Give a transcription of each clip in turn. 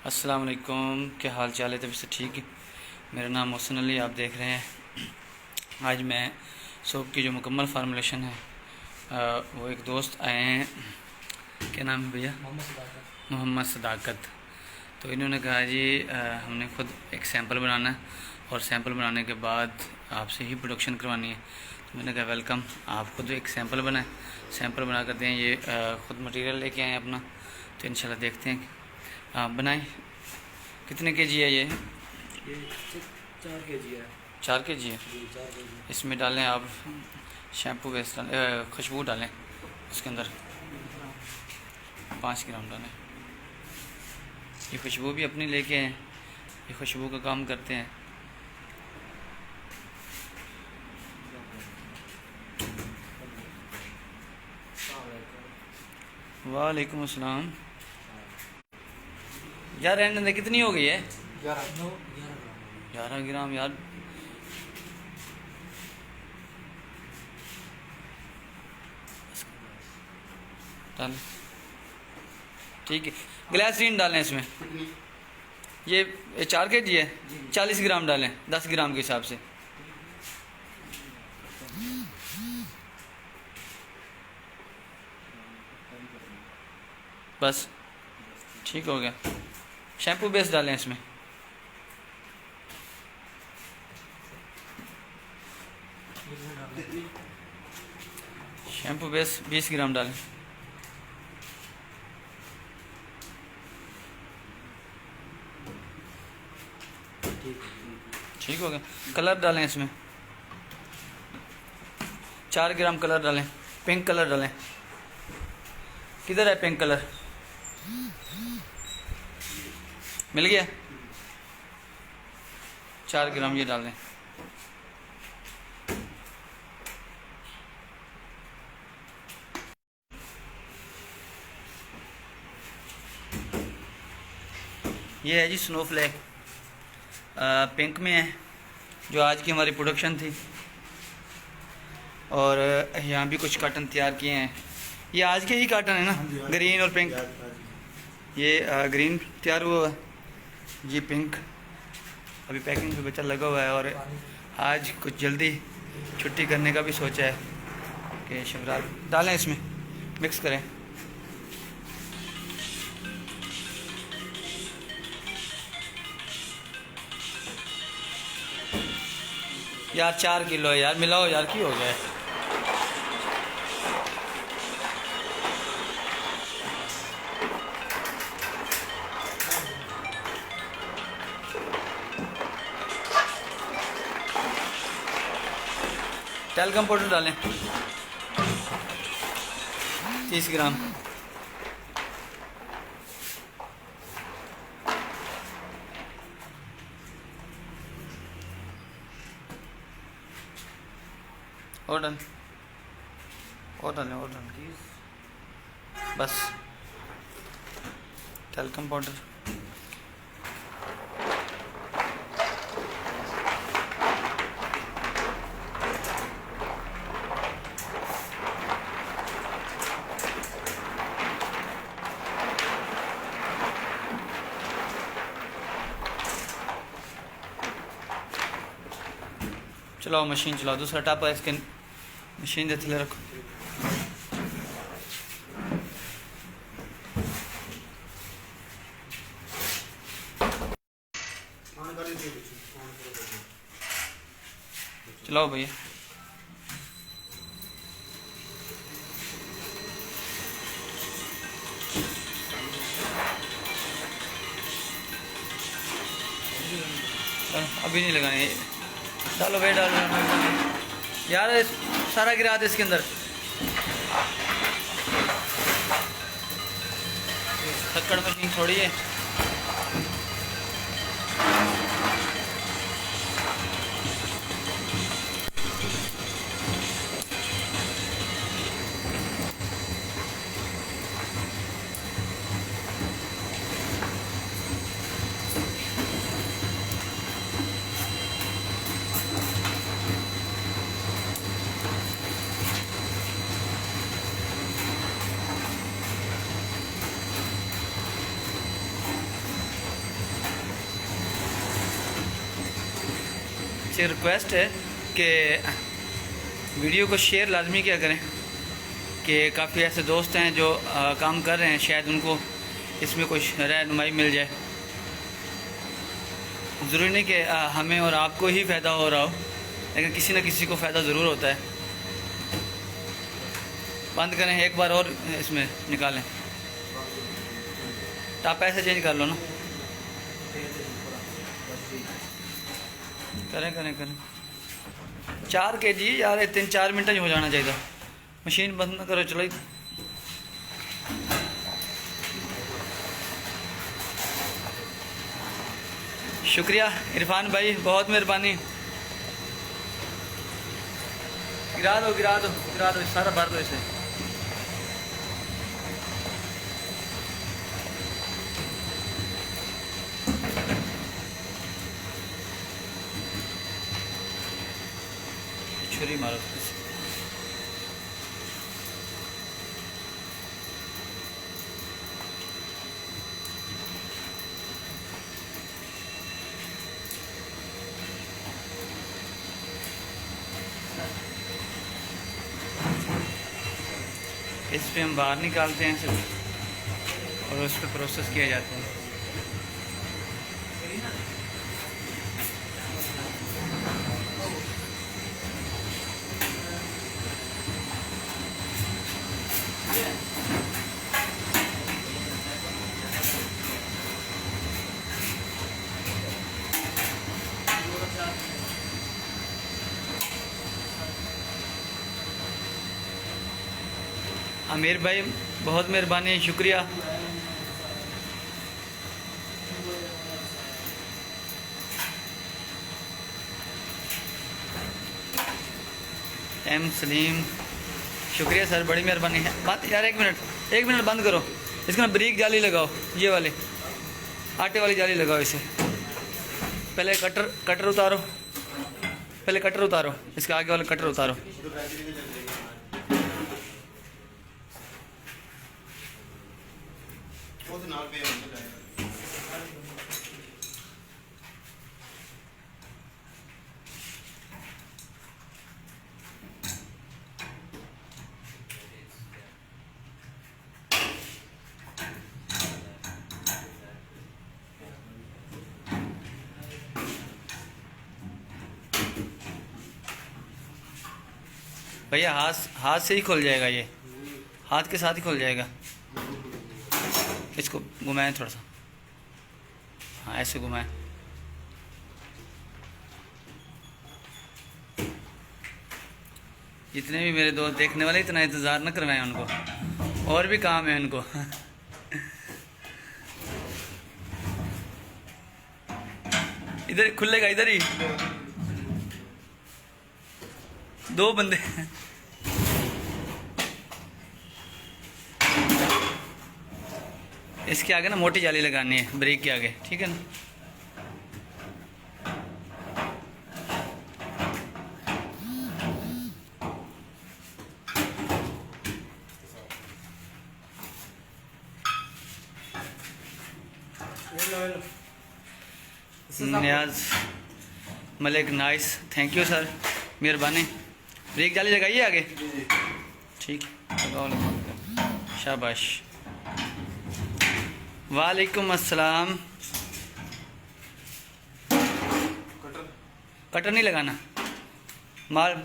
अस्सलाम वालेकुम, क्या हाल चाल है? तभी से ठीक है। मेरा नाम मोहसिन अली, आप देख रहे हैं। आज मैं सोप की जो मुकम्मल फार्मूलेशन है वो एक दोस्त आए हैं, क्या नाम है भैया? मोहम्मद सदाकत। तो इन्होंने कहा जी हमने खुद एक सैंपल बनाना है और सैंपल बनाने के बाद आपसे ही प्रोडक्शन करवानी है। तो मैंने कहा वेलकम, आप खुद एक सैंपल बनाएं, सैंपल बना कर दें। ये ख़ुद मटेरियल लेके आए अपना, तो इंशाल्लाह देखते हैं आप बनाएं। कितने केजी है ये? 4 kg है। 4 kg है। 4 kg। इसमें डालें आप शैम्पू वेस्ट डालें, खुशबू डालें इसके अंदर 5 ग्राम डालें। ये खुशबू भी अपनी लेके हैं, ये खुशबू का काम करते हैं। वालेकुम अस्सलाम। यार रहने दे, कितनी हो गई है? 11 ग्राम यार। डाल, ठीक है। ग्लासरीन डालें इसमें। ये 4 kg है, 40 ग्राम डालें, 10 ग्राम के हिसाब से। बस ठीक हो गया। शैम्पू बेस डालें इसमें। शैम्पू बेस 20 ग्राम डालें। ठीक हो गया। कलर डालें इसमें, 4 ग्राम कलर डालें, पिंक कलर डालें। किधर है पिंक कलर? मिल गया? 4 ग्राम ये डालें। ये है जी स्नोफ्लेक, पिंक में है, जो आज की हमारी प्रोडक्शन थी। और यहाँ भी कुछ कार्टन तैयार किए हैं। ये आज के ही कार्टन है ना, ग्रीन और पिंक। ये ग्रीन तैयार हुआ है, ये पिंक अभी पैकिंग पे बच्चा लगा हुआ है। और आज कुछ जल्दी छुट्टी करने का भी सोचा है कि शिवरात डालें इसमें, मिक्स करें। यार 4 किलो है यार, मिलाओ यार, की हो गया है? टैल्कम पाउडर डालें 30 ग्राम। और डालें, और डालें, और डालें, बस। टैल्कम पाउडर, चलाओ मशीन चलाओ। दूसरा टप है इसके, मशीन दे थले रखो। चलाओ भैया। अभी नहीं लगाने, डालो भाई, डालो यार, सारा गिरा दे इसके अंदर। थक्कड़ मशीन थोड़ी है। आपसे रिक्वेस्ट है कि वीडियो को शेयर लाजमी क्या करें, कि काफ़ी ऐसे दोस्त हैं जो काम कर रहे हैं, शायद उनको इसमें कुछ रहनुमाई मिल जाए। ज़रूरी नहीं कि हमें और आपको ही फ़ायदा हो रहा हो, लेकिन किसी न किसी को फ़ायदा ज़रूर होता है। बंद करें, एक बार और इसमें निकालें। आप ऐसे चेंज कर लो ना। करें करें करें 4 kg यार, 3-4 मिनट हो जाना चाहिए। मशीन बंद ना करो, चलो। शुक्रिया इरफान भाई, बहुत मेहरबानी। गिरा दो गिरा दो गिरा दो, सारा भर दो इसे। छुरी मारो इसे। इस पे हम बाहर निकालते हैं सिर्फ, और उस पर प्रोसेस किया जाता है। आमिर भाई बहुत मेहरबानी, शुक्रिया। एम सलीम, शुक्रिया सर, बड़ी मेहरबानी है। बात यार, एक मिनट बंद करो। इसका ना ब्रीक जाली लगाओ, ये वाली आटे वाली जाली लगाओ इसे। पहले कटर उतारो, पहले कटर उतारो, इसके आगे वाला कटर उतारो। भैया हाथ से ही खुल जाएगा, ये हाथ के साथ ही खुल जाएगा। इसको घुमाएं थोड़ा सा, हाँ ऐसे घुमाएं। जितने भी मेरे दोस्त देखने वाले, इतना इंतज़ार न करवाएं उनको, और भी काम है उनको। इधर खुलेगा, इधर ही 2 बंदे। इसके आगे ना मोटी जाली लगानी है, ब्रेक के आगे, ठीक है ना। Niyaz Malik, nice, thank you sir, मेहरबानी। ब्रेक जाली लगाइए आगे, ठीक, शाबाश। वालेकुम अस्सलाम। कटर नहीं लगाना, मार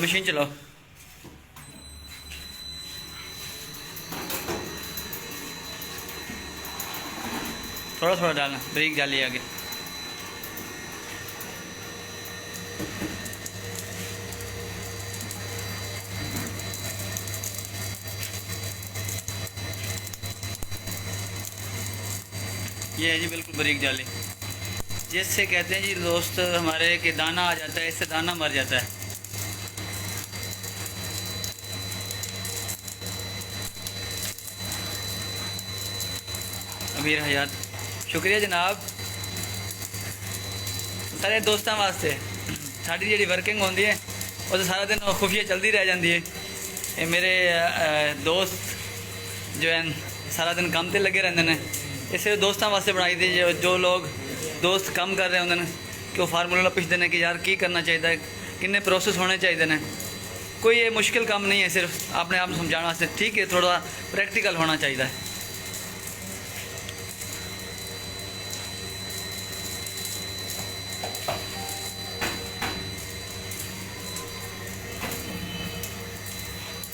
मशीन चलाओ। थोड़ा थोड़ा डालना, ब्रेक जाली आगे। ये है जी बिल्कुल बारीक जाली, जिससे कहते हैं जी दोस्त हमारे कि दाना आ जाता है, इससे दाना मर जाता है। अमीर हयात, शुक्रिया जनाब। सारे दोस्तों वास्ते साड़ी जी वर्किंग होती है, वो तो सारा दिन खुफिया चलती रह जाती है। ये मेरे दोस्त जो है सारा दिन काम से लगे रहते हैं, इसे दोस्तों वास्ते बनाई थी। जो लोग दोस्त कम कर रहे होंगे कि फार्मूला पिछ देने कि यार की करना चाहिए, किन्ने प्रोसेस होने चाहिए ने। कोई ये मुश्किल काम नहीं है, सिर्फ अपने आप समझाने वास्ते। ठीक है, थोड़ा प्रैक्टिकल होना चाहिए।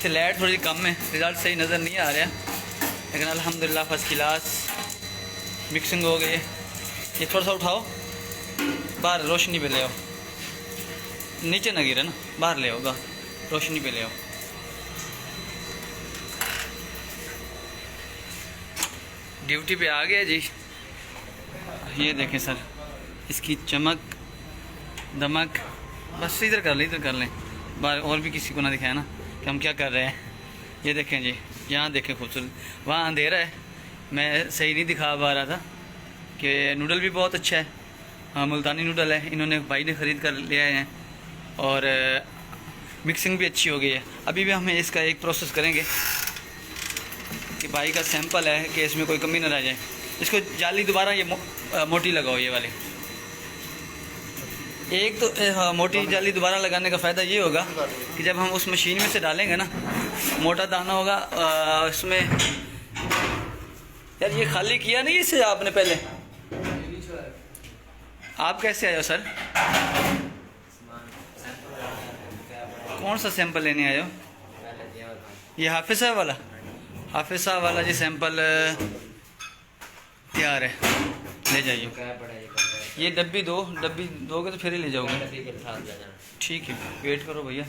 लाइट थोड़ी कम है, रिजल्ट सही नज़र नहीं आ रहा, लेकिन अल्हम्दुलिल्लाह फर्स्ट क्लास मिक्सिंग हो गई है। ये थोड़ा सा उठाओ, बाहर रोशनी पे ले आओ, नीचे ना गिरे ना, बाहर ले आओ, बाहर रोशनी पे ले आओ। ड्यूटी पे आ गया जी। ये देखें सर, इसकी चमक दमक, बस इधर कर लें, इधर कर लें, बाहर और भी किसी को ना दिखाया ना कि हम क्या कर रहे हैं। ये देखें जी, यहाँ देखें खूबसूरत, वहाँ अंधेरा है, मैं सही नहीं दिखा पा रहा था कि नूडल भी बहुत अच्छा है। हाँ, मुल्तानी नूडल है, इन्होंने भाई ने ख़रीद कर ले आए हैं, और मिक्सिंग भी अच्छी हो गई है। अभी भी हमें इसका एक प्रोसेस करेंगे कि भाई का सैंपल है कि इसमें कोई कमी ना रह जाए। इसको जाली दोबारा ये मोटी लगाओ, ये वाली एक तो मोटी जाली दोबारा लगाने का फ़ायदा ये होगा कि जब हम उस मशीन में से डालेंगे ना, मोटा दाना होगा इसमें। यार ये खाली किया नहीं इसे आपने पहले? आप कैसे आए हो सर? कौन सा सैंपल लेने आए हो? ये हाफिज साहब वाला? हाफिज साहब वाला जी सैंपल तैयार है, ले जाइए। ये डब्बी दोगे तो फिर ही ले जाओगे। ठीक है, वेट करो भैया।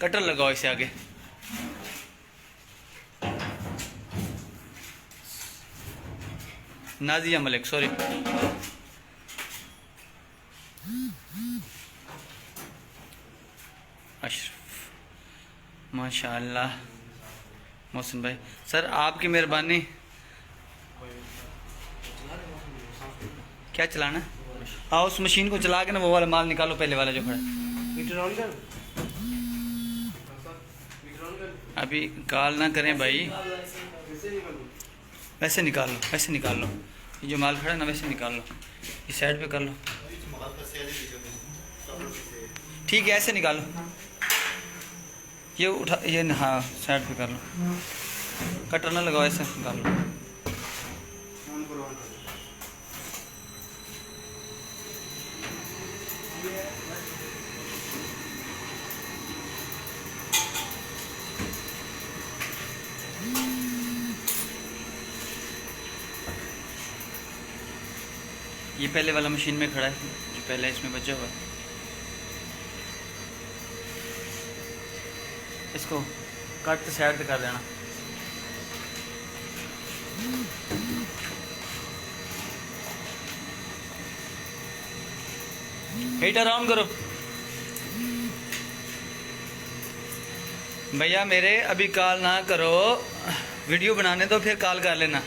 कटर लगाओ इसे आगे। नाजिया मलिक, सॉरी। अशरफ, माशाअल्लाह। मोहसिन भाई सर, आपकी मेहरबानी। क्या चलाना? हाँ, उस मशीन को चला के ना वो वाला माल निकालो, पहले वाला जो खड़ा। मीटर ऑन कर। अभी कॉल ना करें भाई, वैसे निकाल लो, वैसे निकाल लो। ये जो माल खड़ा है ना, वैसे निकाल लो, ये साइड पे कर लो। ठीक है, ऐसे निकालो, ये उठा, ये हाँ साइड पे कर लो, कटर ना लगाओ, ऐसे निकाल लो। ये पहले वाला मशीन में खड़ा है, जो पहले इसमें बचा हुआ है। इसको काट के साइड पे कर देना। हीटर ऑन करो भैया मेरे, अभी कॉल ना करो, वीडियो बनाने दो, फिर कॉल कर लेना।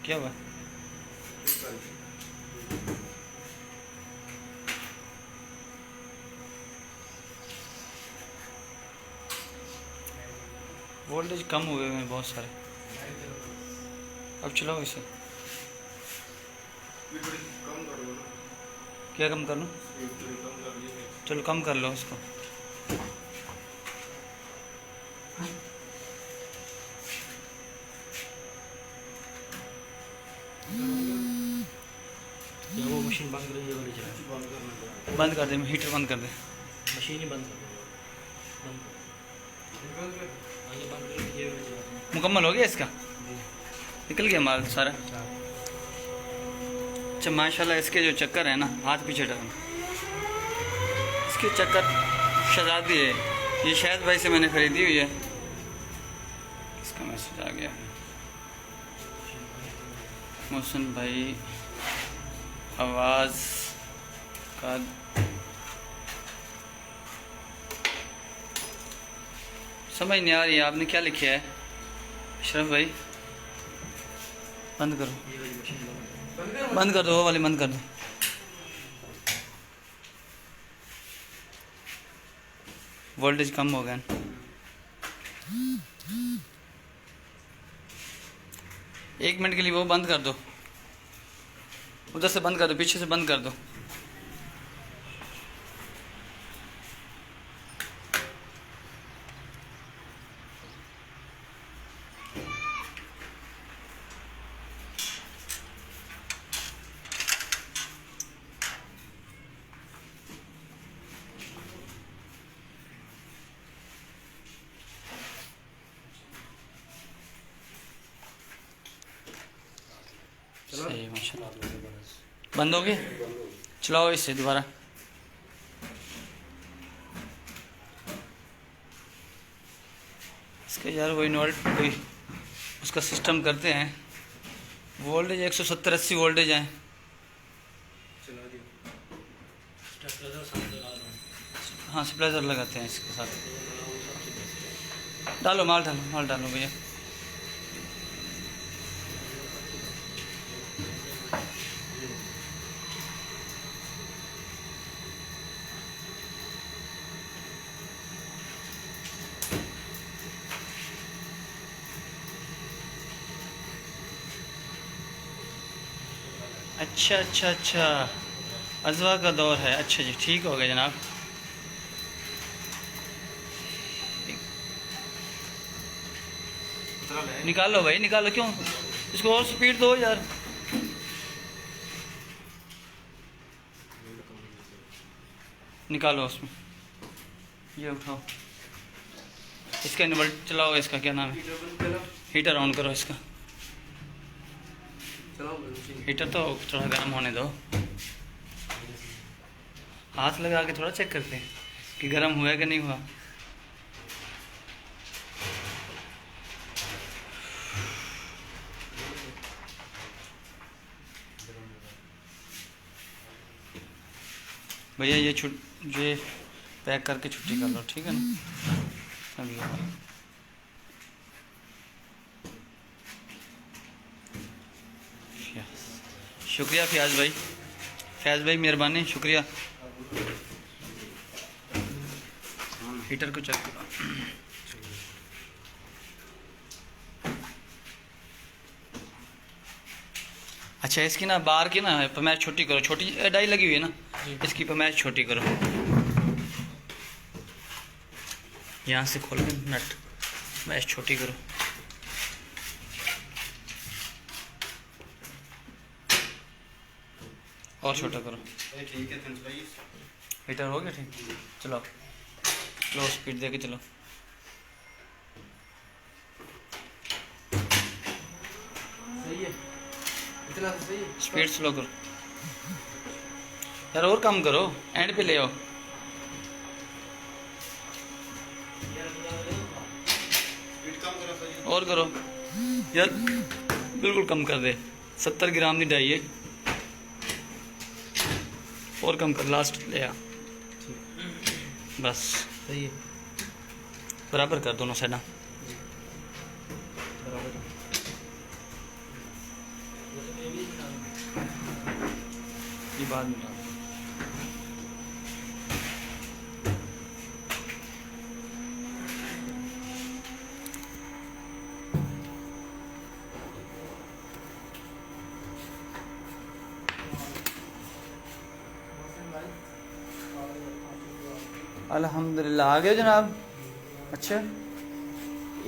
क्या हुआ? वोल्टेज कम हुए हैं बहुत सारे। अब चलाओ इसे। क्या कम कर लूँ? चलो कम कर लो इसको। या वो मशीन बंद कर, ये वाली चला बंद कर दे, हीटर बंद कर दे, मशीन ही बंद कर, बंद कर, ये बंद कर, ये वाली चला। मुकम्मल हो गया इसका? निकल गया माल सारा। अच्छा माशाल्लाह, इसके जो चक्कर है ना, हाथ पीछे टर्न, इसके चक्कर शहजादी है। ये शायद भाई से मैंने ख़रीदी हुई है। इसका मैसेज आ गया। मोहसिन भाई आवाज़ का समझ नहीं आ रही है, आपने क्या लिखा है अशरफ भाई? बंद करो, बंद कर दो, वो वाली बंद कर दो। वोल्टेज कम हो गया। 1 मिनट के लिए वो बंद कर दो, उधर से बंद कर दो, पीछे से बंद कर दो। सही है, माशाल्लाह। बंद हो गए, चलाओ इससे दोबारा। इसका यार वो इन्वर्ट कोई उसका सिस्टम करते हैं, वोल्टेज 170-80 वोल्टेज है। हाँ, स्प्लेजर लगाते हैं इसके साथ। डालो माल, डालो माल, डालो भैया। अच्छा अच्छा अच्छा, अजवा का दौर है। अच्छा जी, ठीक हो गया जनाब। निकालो भाई, निकालो, क्यों इसको और स्पीड दो यार। निकालो उसमें, ये उठाओ, इसका इन्वर्टर चलाओ। इसका क्या नाम है? हीटर ऑन करो इसका। हीटर तो थोड़ा गर्म होने दो, हाथ लगा के थोड़ा चेक करते हैं कि गर्म हुआ है कि नहीं हुआ। भैया ये पैक करके छुट्टी कर लो, ठीक है ना? अभी शुक्रिया फयाज भाई, मेहरबानी, शुक्रिया। हीटर को चेक करो। अच्छा, इसकी ना बार की ना पैमाइश छोटी करो, छोटी डाई लगी हुई है ना, इसकी पैमाइश छोटी करो। यहाँ से खोलो नट, पैमाइश छोटी करो। और छोटा करो। ठीक है, हीटर हो गया, ठीक। चलो लो, स्पीड दे के चलो। सही है, इतना तो सही है। स्पीड स्लो करो यार, और कम करो, एंड पे ले आओ। स्पीड कम करो, सही है। और करो यार, बिल्कुल कम कर दे। 70 ग्राम नहीं डाइए, और कम कर, लास्ट ले आ, बस सही है, बराबर कर दोनों साइड। बराबर। ये बाद में डाल। अल्हम्दुलिल्लाह आ गए जनाब। अच्छा,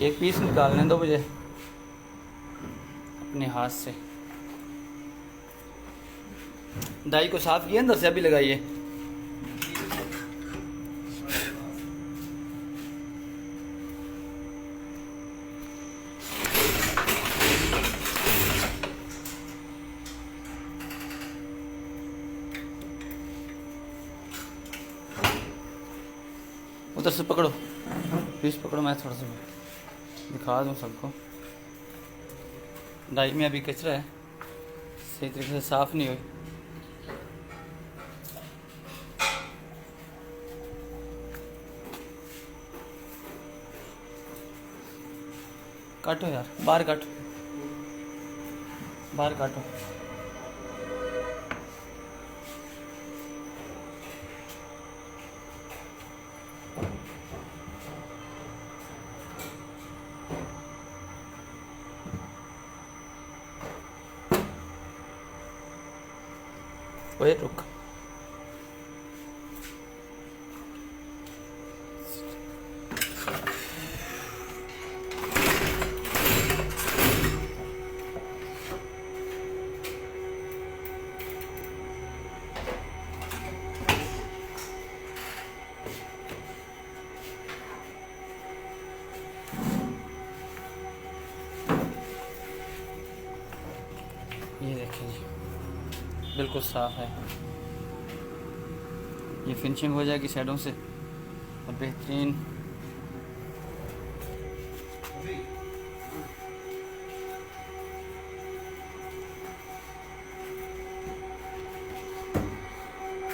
एक पीस निकालने दो मुझे अपने हाथ से। डाई को साफ किया अंदर से, अभी लगाइए। उधर से पकड़ो, पीस पकड़ो, मैं थोड़ा सा दिखा दूँ सबको। डाई में अभी कचरा है, सही तरीके से साफ़ नहीं हुई। काटो यार, बाहर काटो, बाहर काटो। ओए रुक। ये देखें जी, बिल्कुल साफ़ है। ये फिनिशिंग हो जाएगी साइडों से और बेहतरीन